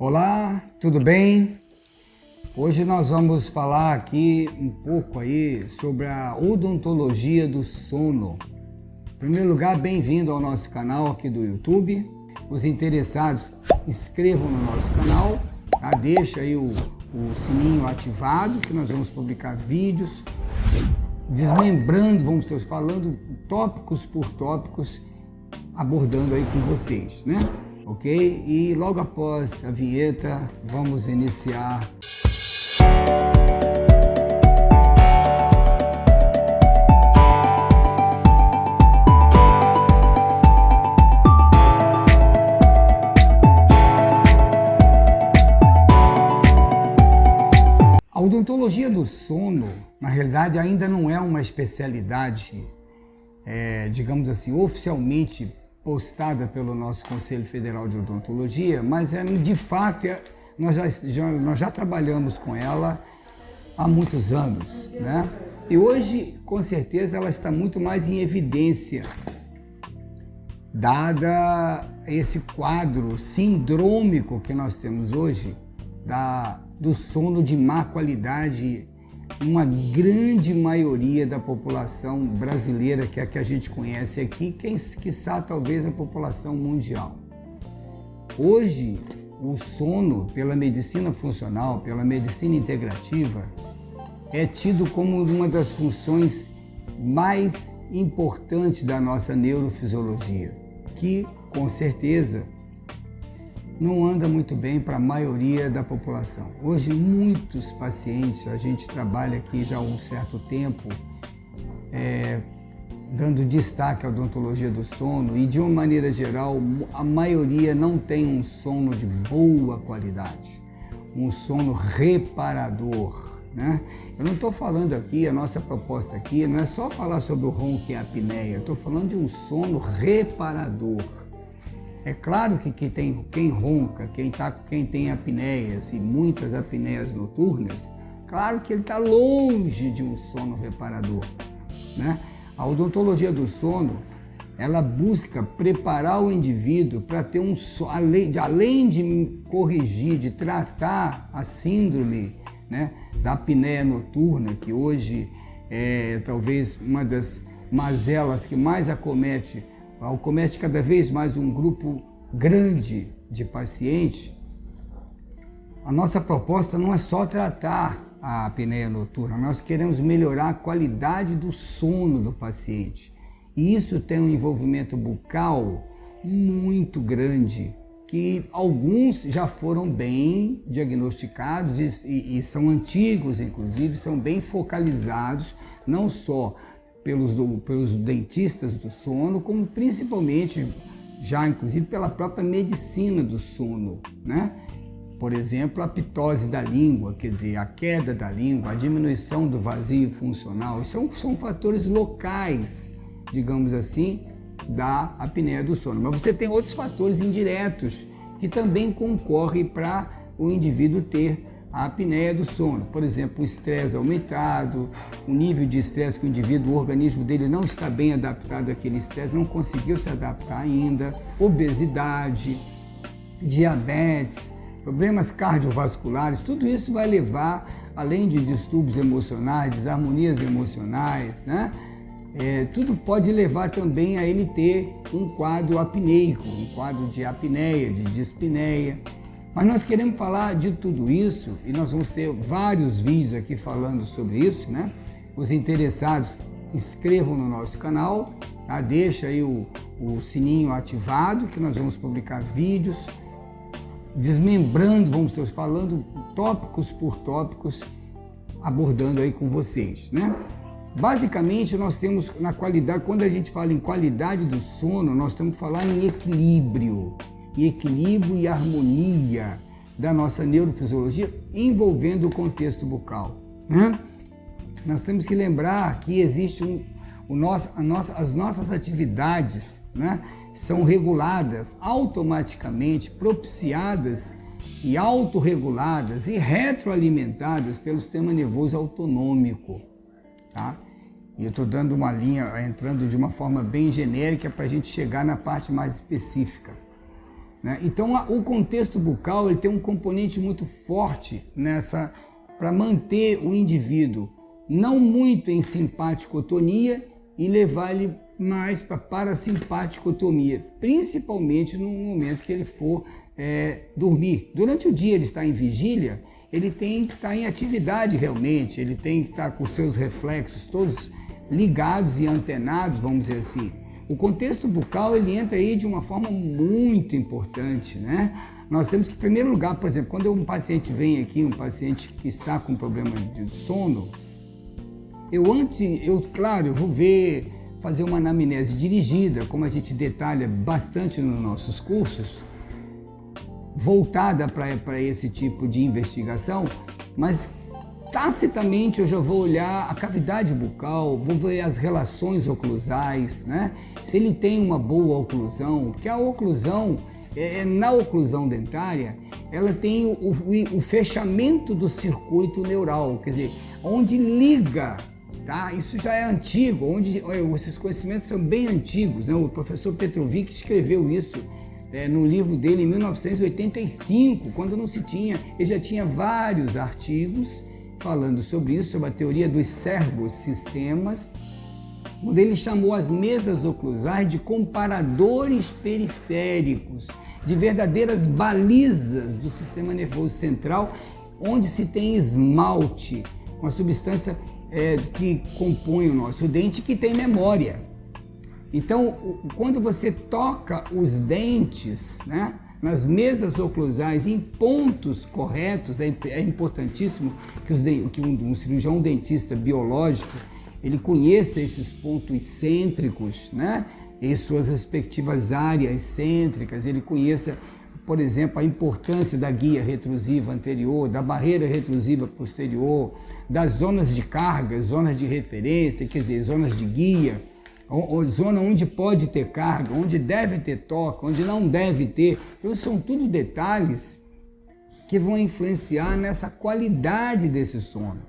Olá, tudo bem? Hoje nós vamos falar aqui um pouco aí sobre a odontologia do sono. Em primeiro lugar, bem-vindo ao nosso canal aqui do YouTube. Os interessados, inscrevam no nosso canal, tá? Deixa aí o sininho ativado, que nós vamos publicar vídeos, desmembrando, vamos falando tópicos por tópicos, abordando aí com vocês, né? Ok? E logo após a vinheta, vamos iniciar. A odontologia do sono, na realidade, ainda não é uma especialidade, digamos assim, oficialmente postada pelo nosso Conselho Federal de Odontologia, mas de fato nós já trabalhamos com ela há muitos anos, né? E hoje, com certeza, ela está muito mais em evidência, dada esse quadro sindrômico que nós temos hoje, do sono de má qualidade, uma grande maioria da população brasileira, que é a que a gente conhece aqui, quiçá talvez a população mundial. Hoje, o sono, pela medicina funcional, pela medicina integrativa, é tido como uma das funções mais importantes da nossa neurofisiologia, que, com certeza, não anda muito bem para a maioria da população. Hoje, muitos pacientes, a gente trabalha aqui já há um certo tempo, dando destaque à odontologia do sono, e de uma maneira geral, a maioria não tem um sono de boa qualidade, um sono reparador, né? Eu não estou falando aqui, a nossa proposta aqui não é só falar sobre o ronco e a apneia, eu estou falando de um sono reparador. É claro que quem ronca, quem tem apneias e muitas apneias noturnas, claro que ele está longe de um sono reparador, né? A odontologia do sono, ela busca preparar o indivíduo para ter um sono, além de corrigir, de tratar a síndrome, né, da apneia noturna, que hoje é talvez uma das mazelas que mais acomete cada vez mais um grupo grande de pacientes. A nossa proposta não é só tratar a apneia noturna, nós queremos melhorar a qualidade do sono do paciente. E isso tem um envolvimento bucal muito grande, que alguns já foram bem diagnosticados e são antigos, inclusive, são bem focalizados, não só pelos dentistas do sono, como principalmente já inclusive pela própria medicina do sono, né? Por exemplo, a ptose da língua, quer dizer, a queda da língua, a diminuição do vazio funcional, são fatores locais, digamos assim, da apneia do sono. Mas você tem outros fatores indiretos que também concorrem para o indivíduo ter a apneia do sono. Por exemplo, o estresse aumentado, o nível de estresse que o organismo dele não está bem adaptado àquele estresse, não conseguiu se adaptar ainda, obesidade, diabetes, problemas cardiovasculares, tudo isso vai levar, além de distúrbios emocionais, desarmonias emocionais, né? Tudo pode levar também a ele ter um quadro apneico, um quadro de apneia, de dispneia. Mas nós queremos falar de tudo isso e nós vamos ter vários vídeos aqui falando sobre isso, né? Os interessados, inscrevam no nosso canal, tá? Deixa aí o sininho ativado, que nós vamos publicar vídeos, desmembrando, vamos falando tópicos por tópicos, abordando aí com vocês, né? Basicamente, nós temos na qualidade, quando a gente fala em qualidade do sono, nós temos que falar em equilíbrio e harmonia da nossa neurofisiologia envolvendo o contexto bucal, né? Nós temos que lembrar que existe as nossas atividades, né, são reguladas automaticamente, propiciadas e autorreguladas e retroalimentadas pelo sistema nervoso autonômico, tá? E eu estou dando uma linha, entrando de uma forma bem genérica para a gente chegar na parte mais específica. né? Então, o contexto bucal ele tem um componente muito forte nessa, para manter o indivíduo não muito em simpaticotonia e levar ele mais para parasimpaticotomia, principalmente no momento que ele for dormir. Durante o dia ele está em vigília, ele tem que estar em atividade realmente, ele tem que estar com seus reflexos todos ligados e antenados, vamos dizer assim. O contexto bucal ele entra aí de uma forma muito importante, né? Nós temos que, em primeiro lugar, por exemplo, quando um paciente vem aqui, um paciente que está com problema de sono, eu vou ver, fazer uma anamnese dirigida, como a gente detalha bastante nos nossos cursos, voltada para esse tipo de investigação, mas tacitamente eu já vou olhar a cavidade bucal, vou ver as relações oclusais, né? Se ele tem uma boa oclusão, porque a oclusão, na oclusão dentária, ela tem o fechamento do circuito neural, quer dizer, onde liga, tá? Isso já é antigo, esses conhecimentos são bem antigos, né? O professor Petrovic escreveu isso no livro dele em 1985, quando não se tinha, ele já tinha vários artigos falando sobre isso, sobre a teoria dos servosistemas, onde ele chamou as mesas oclusais de comparadores periféricos, de verdadeiras balizas do sistema nervoso central, onde se tem esmalte, uma substância que compõe o nosso dente, que tem memória. Então, quando você toca os dentes, né, nas mesas oclusais, em pontos corretos, é importantíssimo que um cirurgião dentista biológico ele conheça esses pontos cêntricos, né, em suas respectivas áreas cêntricas, ele conheça, por exemplo, a importância da guia retrusiva anterior, da barreira retrusiva posterior, das zonas de carga, zonas de referência, quer dizer, zonas de guia, zona onde pode ter carga, onde deve ter toque, onde não deve ter. Então são tudo detalhes que vão influenciar nessa qualidade desse sono,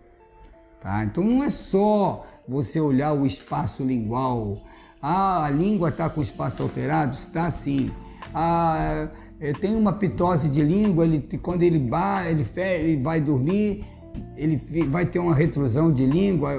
tá? Então não é só você olhar o espaço lingual, a língua está com o espaço alterado? Está sim. Tem uma pitose de língua, quando ele vai dormir, ele vai ter uma retrusão de língua,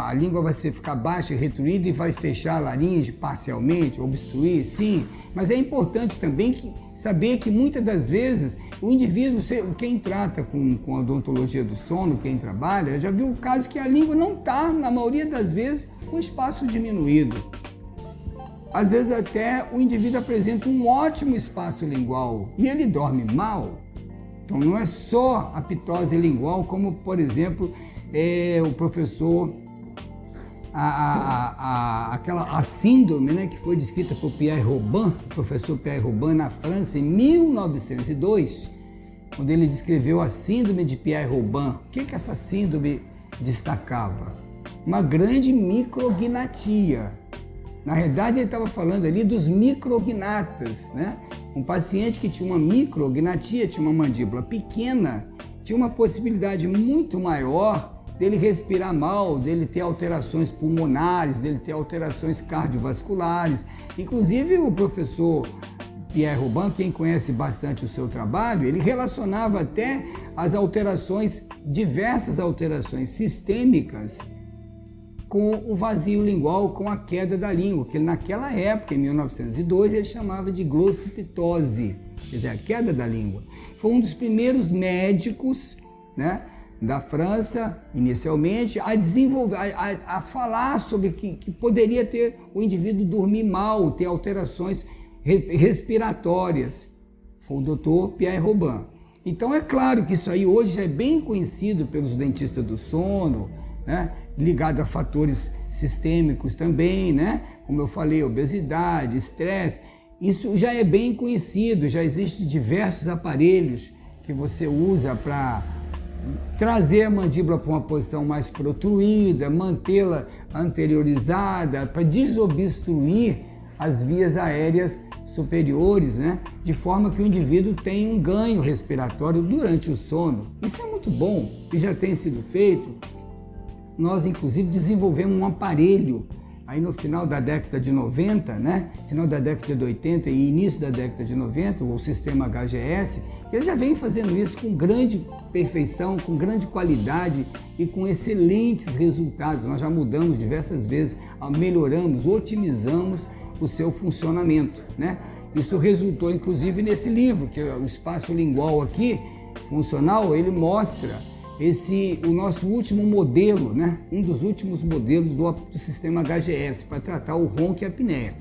a língua vai ficar baixa e retruída e vai fechar a laringe parcialmente, obstruir, sim. Mas é importante também saber que muitas das vezes o indivíduo, quem trata com a odontologia do sono, quem trabalha, já viu o caso que a língua não está, na maioria das vezes, com espaço diminuído. Às vezes até o indivíduo apresenta um ótimo espaço lingual e ele dorme mal. Então não é só a pitose lingual, como por exemplo o professor, a síndrome, né, que foi descrita por Pierre Robin, o professor Pierre Robin na França em 1902, quando ele descreveu a síndrome de Pierre Robin. O que essa síndrome destacava? Uma grande micrognatia. Na realidade, ele estava falando ali dos micrognatas, né? Um paciente que tinha uma micrognatia, tinha uma mandíbula pequena, tinha uma possibilidade muito maior dele respirar mal, dele ter alterações pulmonares, dele ter alterações cardiovasculares. Inclusive, o professor Pierre Robin, quem conhece bastante o seu trabalho, ele relacionava até as alterações, diversas alterações sistêmicas, com o vazio lingual, com a queda da língua, que naquela época, em 1902, ele chamava de glossiptose, quer dizer, a queda da língua. Foi um dos primeiros médicos, né, da França, inicialmente, a desenvolver, a falar sobre que poderia ter o indivíduo dormir mal, ter alterações respiratórias. Foi o Dr. Pierre Robin. Então é claro que isso aí hoje já é bem conhecido pelos dentistas do sono, né, ligado a fatores sistêmicos também, né, como eu falei, obesidade, estresse. Isso já é bem conhecido, já existem diversos aparelhos que você usa para trazer a mandíbula para uma posição mais protruída, mantê-la anteriorizada, para desobstruir as vias aéreas superiores, né? De forma que o indivíduo tenha um ganho respiratório durante o sono. Isso é muito bom e já tem sido feito. Nós, inclusive, desenvolvemos um aparelho aí no final da década de 90, né? Final da década de 80 e início da década de 90, o sistema HGS, ele já vem fazendo isso com grande perfeição, com grande qualidade e com excelentes resultados. Nós já mudamos diversas vezes, melhoramos, otimizamos o seu funcionamento, né? Isso resultou inclusive nesse livro, que é o Espaço Lingual aqui, funcional, ele mostra o nosso último modelo, né? Um dos últimos modelos do sistema HGS para tratar o ronco e a apneia.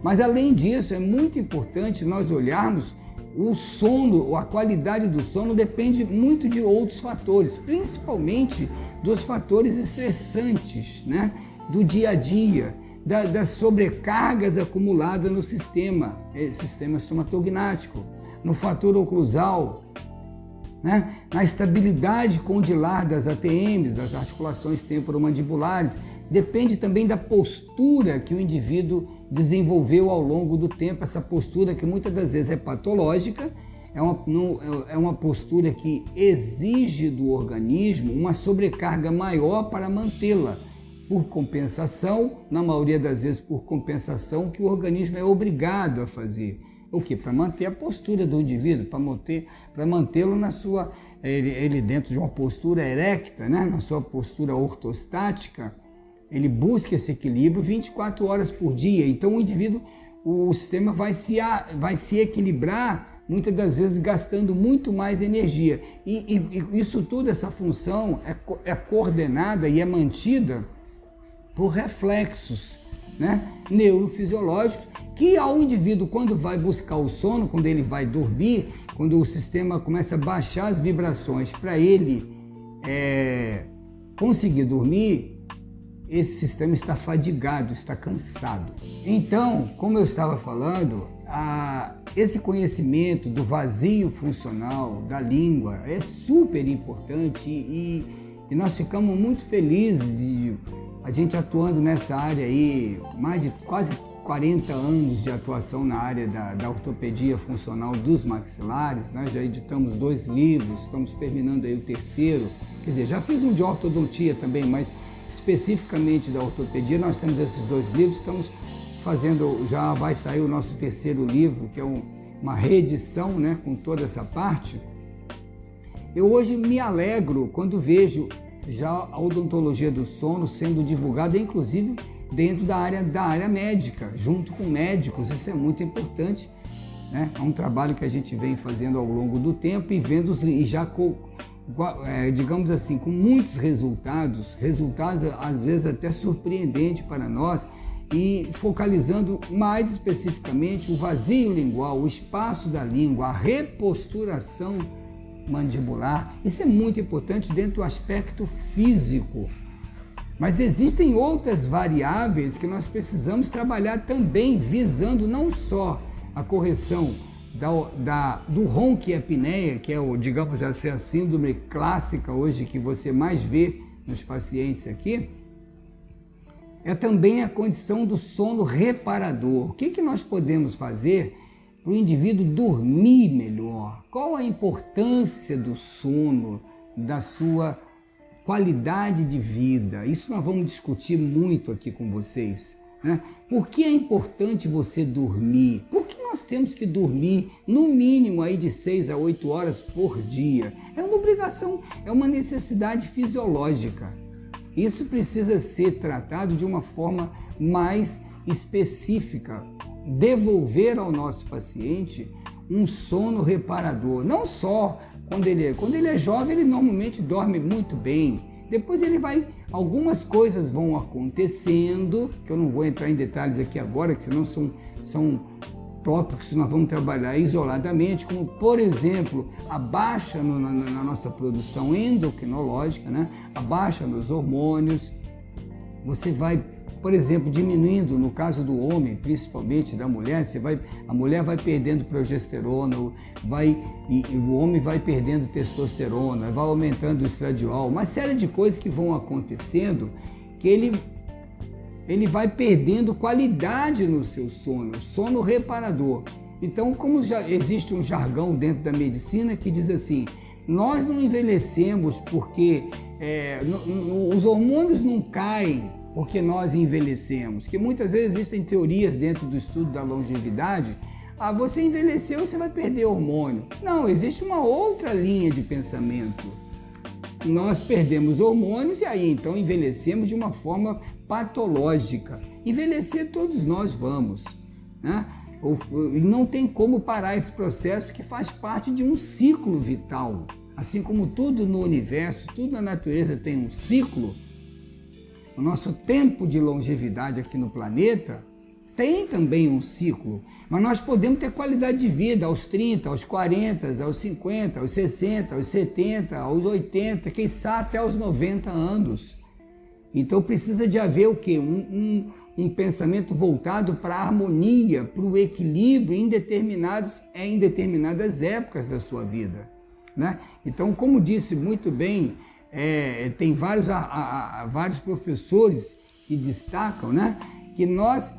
Mas além disso, é muito importante nós olharmos o sono, a qualidade do sono depende muito de outros fatores, principalmente dos fatores estressantes, né? Do dia a dia, das sobrecargas acumuladas no sistema estomatognático, no fator oclusal, né? Na estabilidade condilar das ATMs, das articulações temporomandibulares, depende também da postura que o indivíduo desenvolveu ao longo do tempo, essa postura que muitas das vezes é patológica, é uma postura que exige do organismo uma sobrecarga maior para mantê-la, por compensação, na maioria das vezes por compensação, que o organismo é obrigado a fazer. O que? Para manter a postura do indivíduo, para mantê-lo na sua, ele dentro de uma postura erecta, né? Na sua postura ortostática, ele busca esse equilíbrio 24 horas por dia. Então o indivíduo, o sistema vai se equilibrar, muitas das vezes gastando muito mais energia. E isso tudo, essa função é coordenada e é mantida por reflexos, né? Neurofisiológicos, que ao indivíduo, quando vai buscar o sono, quando ele vai dormir, quando o sistema começa a baixar as vibrações para ele conseguir dormir, esse sistema está fadigado, está cansado. Então, como eu estava falando, esse conhecimento do vazio funcional da língua é super importante e nós ficamos muito felizes de a gente atuando nessa área aí, mais de quase 40 anos de atuação na área da ortopedia funcional dos maxilares, né? Já editamos 2 livros, estamos terminando aí o 3º, quer dizer, já fiz um de ortodontia também, mas especificamente da ortopedia, nós temos esses 2 livros, estamos fazendo, já vai sair o nosso 3º livro, que é uma reedição, né, com toda essa parte. Eu hoje me alegro quando vejo já a odontologia do sono sendo divulgada, inclusive dentro da área médica, junto com médicos, isso é muito importante, né? É um trabalho que a gente vem fazendo ao longo do tempo e vendo e já digamos assim, com muitos resultados às vezes até surpreendentes para nós, e focalizando mais especificamente o vazio lingual, o espaço da língua, a reposturação mandibular. Isso é muito importante dentro do aspecto físico. Mas existem outras variáveis que nós precisamos trabalhar também, visando não só a correção do ronco e apneia, que é digamos assim, a síndrome clássica hoje que você mais vê nos pacientes aqui, é também a condição do sono reparador. O que nós podemos fazer para o indivíduo dormir melhor? Qual a importância do sono, da sua qualidade de vida? Isso nós vamos discutir muito aqui com vocês, né? Por que é importante você dormir? Por que nós temos que dormir no mínimo aí de 6 a 8 horas por dia? É uma obrigação, é uma necessidade fisiológica. Isso precisa ser tratado de uma forma mais específica, devolver ao nosso paciente um sono reparador. Não só quando ele é jovem, ele normalmente dorme muito bem. Depois algumas coisas vão acontecendo, que eu não vou entrar em detalhes aqui agora, que senão são tópicos que nós vamos trabalhar isoladamente, como, por exemplo, a baixa na nossa produção endocrinológica, né? A baixa nos hormônios. Você vai, por exemplo, diminuindo, no caso do homem, principalmente da mulher, a mulher vai perdendo progesterona, e o homem vai perdendo testosterona, vai aumentando o estradiol, uma série de coisas que vão acontecendo que ele vai perdendo qualidade no seu sono reparador. Então, como já existe um jargão dentro da medicina que diz assim, nós não envelhecemos porque os hormônios não caem porque nós envelhecemos? Que muitas vezes existem teorias dentro do estudo da longevidade. Você envelheceu, você vai perder hormônio. Não, existe uma outra linha de pensamento. Nós perdemos hormônios e aí então envelhecemos de uma forma patológica. Envelhecer todos nós vamos, né? Não tem como parar esse processo porque faz parte de um ciclo vital. Assim como tudo no universo, tudo na natureza tem um ciclo, o nosso tempo de longevidade aqui no planeta tem também um ciclo, mas nós podemos ter qualidade de vida aos 30, aos 40, aos 50, aos 60, aos 70, aos 80, quem sabe até aos 90 anos. Então precisa de haver o quê? Um pensamento voltado para a harmonia, para o equilíbrio em determinadas épocas da sua vida, né? Então, como disse muito bem, tem vários professores que destacam, né, que nós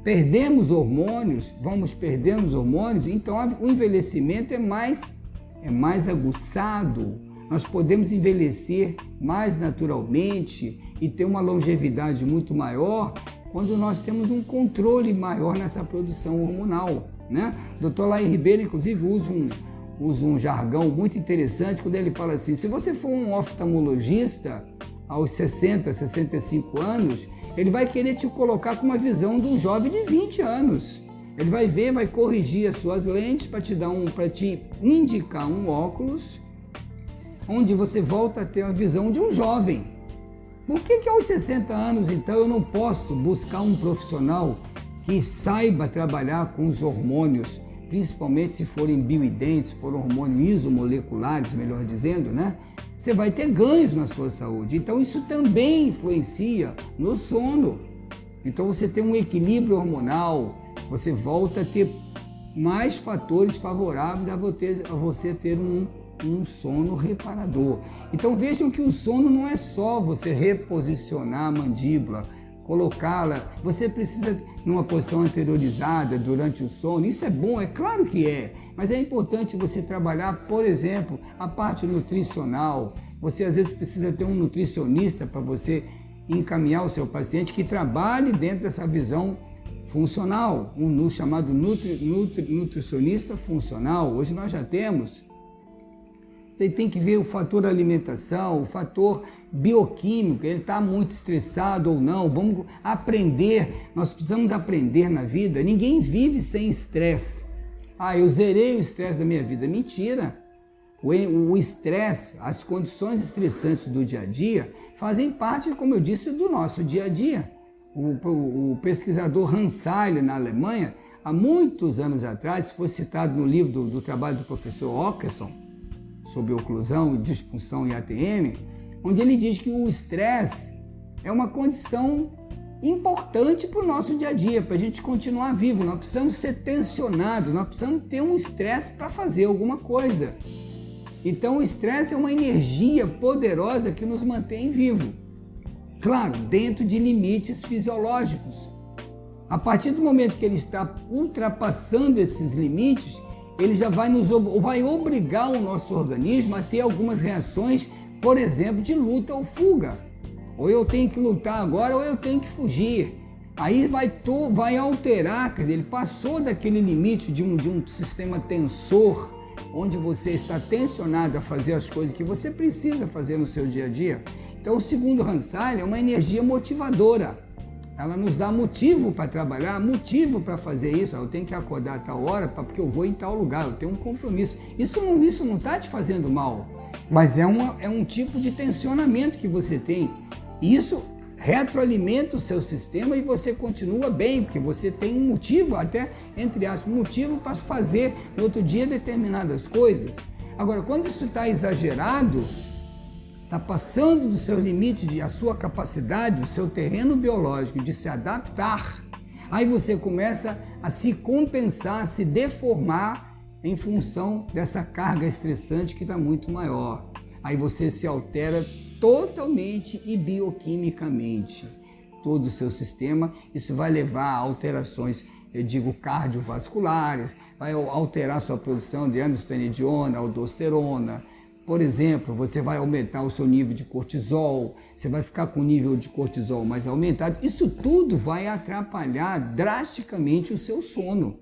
perdemos hormônios, vamos perdendo os hormônios, então o envelhecimento é mais aguçado. Nós podemos envelhecer mais naturalmente e ter uma longevidade muito maior quando nós temos um controle maior nessa produção hormonal, né? O Dr. Laí Ribeiro, inclusive, usa um jargão muito interessante quando ele fala assim: se você for um oftalmologista aos 60, 65 anos, ele vai querer te colocar com uma visão de um jovem de 20 anos. Ele vai ver, vai corrigir as suas lentes para te indicar um óculos onde você volta a ter a visão de um jovem. Por que aos 60 anos, então, eu não posso buscar um profissional que saiba trabalhar com os hormônios, principalmente se forem bioidênticos, se forem hormônios isomoleculares, melhor dizendo, né? Você vai ter ganhos na sua saúde. Então isso também influencia no sono. Então você tem um equilíbrio hormonal, você volta a ter mais fatores favoráveis a você ter um sono reparador. Então vejam que o sono não é só você reposicionar a mandíbula, colocá-la, você precisa numa posição anteriorizada durante o sono. Isso é bom, é claro que é, mas é importante você trabalhar, por exemplo, a parte nutricional. Você às vezes precisa ter um nutricionista para você encaminhar o seu paciente que trabalhe dentro dessa visão funcional, chamado nutricionista funcional. Hoje nós já temos. Você tem que ver o fator alimentação, o fator bioquímico, ele está muito estressado ou não. Vamos aprender, nós precisamos aprender na vida. Ninguém vive sem estresse. Eu zerei o estresse da minha vida. Mentira! O estresse, as condições estressantes do dia a dia fazem parte, como eu disse, do nosso dia a dia. O pesquisador Hans Seiler, na Alemanha, há muitos anos atrás, foi citado no livro do trabalho do professor Åkesson, sobre oclusão, disfunção e ATM, onde ele diz que o estresse é uma condição importante para o nosso dia a dia, para a gente continuar vivo. Nós precisamos ser tensionados, nós precisamos ter um estresse para fazer alguma coisa. Então o estresse é uma energia poderosa que nos mantém vivo. Claro, dentro de limites fisiológicos. A partir do momento que ele está ultrapassando esses limites, ele já vai obrigar o nosso organismo a ter algumas reações, por exemplo, de luta ou fuga. Ou eu tenho que lutar agora ou eu tenho que fugir. Aí vai alterar, quer dizer, ele passou daquele limite de um sistema tensor, onde você está tensionado a fazer as coisas que você precisa fazer no seu dia a dia. Então, segundo Hans Seiler, é uma energia motivadora. Ela nos dá motivo para trabalhar, motivo para fazer isso. Eu tenho que acordar a tal hora porque eu vou em tal lugar, eu tenho um compromisso. Isso não está te fazendo mal, mas é um tipo de tensionamento que você tem. E isso retroalimenta o seu sistema e você continua bem, porque você tem um motivo, até entre aspas, motivo para fazer no outro dia determinadas coisas. Agora, quando isso está exagerado, está passando do seu limite, a sua capacidade, o seu terreno biológico de se adaptar, aí você começa a se compensar, a se deformar em função dessa carga estressante que está muito maior. Aí você se altera totalmente e bioquimicamente todo o seu sistema. Isso vai levar a alterações, eu digo, cardiovasculares, vai alterar sua produção de androstenediona, aldosterona, Por exemplo, você vai aumentar o seu nível de cortisol, você vai ficar com o nível de cortisol mais aumentado. Isso tudo vai atrapalhar drasticamente o seu sono.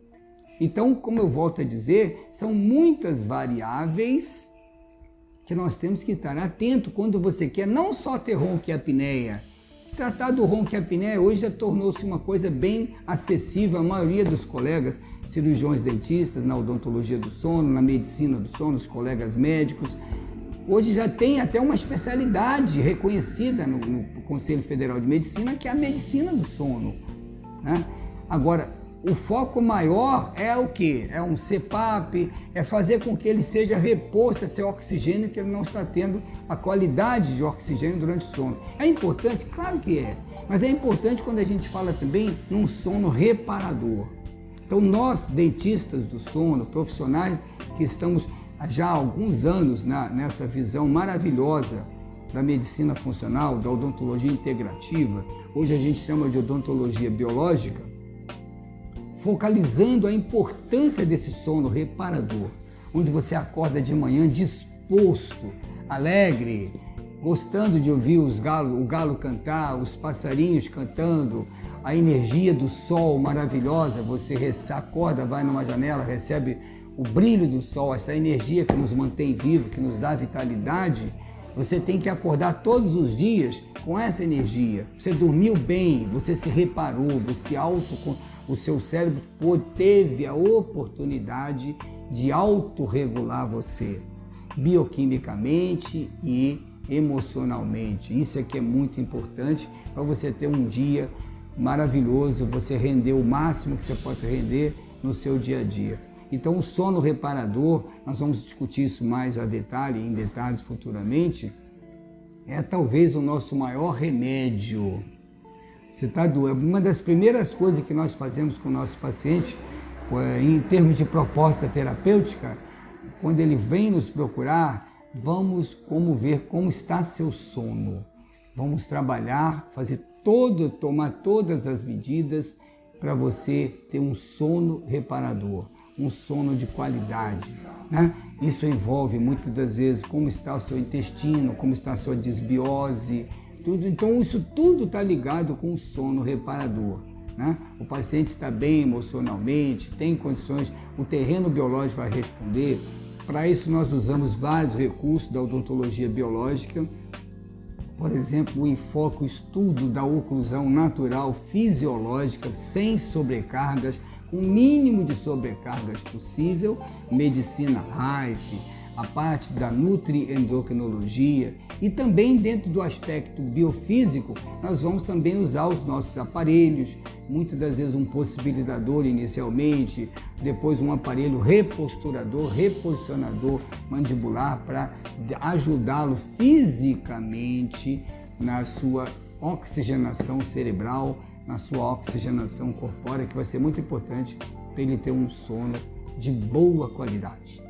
Então, como eu volto a dizer, são muitas variáveis que nós temos que estar atento quando você quer não só ter ronquiapneia. Tratar do ronquiapneia hoje já tornou-se uma coisa bem acessível à maioria dos colegas, cirurgiões dentistas, na odontologia do sono, na medicina do sono, os colegas médicos. Hoje já tem até uma especialidade reconhecida no Conselho Federal de Medicina, que é a medicina do sono, né? Agora, o foco maior é o quê? É um CPAP, é fazer com que ele seja reposto a seu oxigênio, que ele não está tendo a qualidade de oxigênio durante o sono. É importante? Claro que é, mas é importante quando a gente fala também num sono reparador. Então nós, dentistas do sono, profissionais que estamos já há alguns anos nessa visão maravilhosa da medicina funcional, da odontologia integrativa, hoje a gente chama de odontologia biológica, focalizando a importância desse sono reparador, onde você acorda de manhã disposto, alegre, gostando de ouvir o galo cantar, os passarinhos cantando, a energia do sol maravilhosa, você acorda, vai numa janela, recebe o brilho do sol, essa energia que nos mantém vivos, que nos dá vitalidade. Você tem que acordar todos os dias com essa energia. Você dormiu bem, você se reparou, o seu cérebro teve a oportunidade de autorregular você, bioquimicamente e emocionalmente. Isso aqui é muito importante para você ter um dia maravilhoso, você render o máximo que você possa render no seu dia a dia. Então, o sono reparador, nós vamos discutir isso mais em detalhes futuramente, é talvez o nosso maior remédio. Você está doendo. Uma das primeiras coisas que nós fazemos com o nosso paciente, em termos de proposta terapêutica, quando ele vem nos procurar, vamos ver como está seu sono. Vamos trabalhar, tomar todas as medidas para você ter um sono reparador, um sono de qualidade, né? Isso envolve muitas das vezes como está o seu intestino, como está a sua desbiose, tudo. Então isso tudo está ligado com o sono reparador, né? O paciente está bem emocionalmente, tem condições, o terreno biológico vai responder. Para isso nós usamos vários recursos da odontologia biológica. Por exemplo, o enfoque, o estudo da oclusão natural fisiológica, sem sobrecargas, com o mínimo de sobrecargas possível, medicina Rife, a parte da nutriendocrinologia e também dentro do aspecto biofísico, nós vamos também usar os nossos aparelhos, muitas das vezes um possibilitador inicialmente, depois um aparelho reposturador, reposicionador mandibular para ajudá-lo fisicamente na sua oxigenação cerebral, na sua oxigenação corpórea, que vai ser muito importante para ele ter um sono de boa qualidade.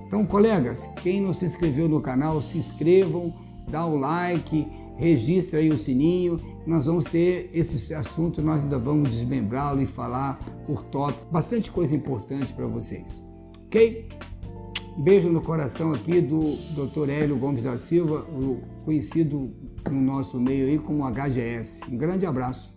Então, colegas, quem não se inscreveu no canal, se inscrevam, dá o like, registra aí o sininho. Nós vamos ter esse assunto, nós ainda vamos desmembrá-lo e falar por tópico, bastante coisa importante para vocês, ok? Beijo no coração aqui do Dr. Hélio Gomes da Silva, conhecido no nosso meio aí como HGS. Um grande abraço.